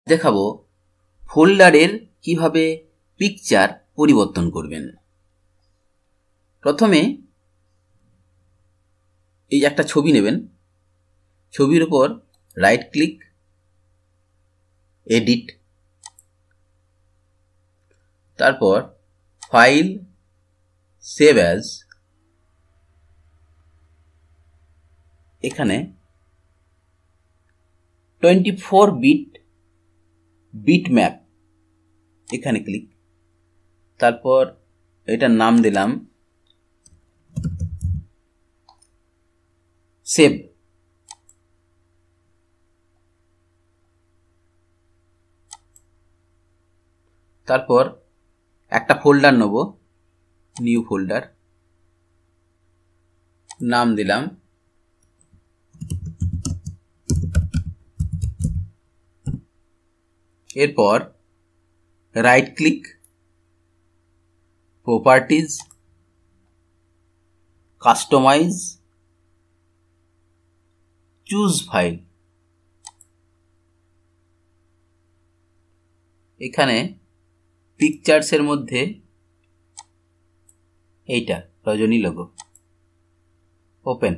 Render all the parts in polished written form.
দেখাবো ফোল্ডারের কিভাবে পিকচার পরিবর্তন করবেন। প্রথমে এই একটা ছবি নেবেন, ছবির উপর রাইট ক্লিক, এডিট, তারপর ফাইল, সেভ অ্যাজ, এখানে 24 বিট ম্যাপ এখানে ক্লিক, তারপর এটার নাম দিলাম সেভ। তারপর একটা ফোল্ডার নেব, নিউ ফোল্ডার, নাম দিলাম এরপর right click, properties, customise, choose file. এখানে পিকচার্সের মধ্যে এইটা Rajni logo, open,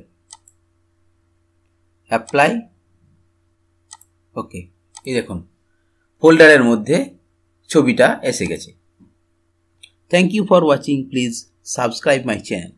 apply, okay. এই দেখুন ফোল্ডারের মধ্যে ছবিটা এসে গেছে। Thank you for watching, please subscribe my channel.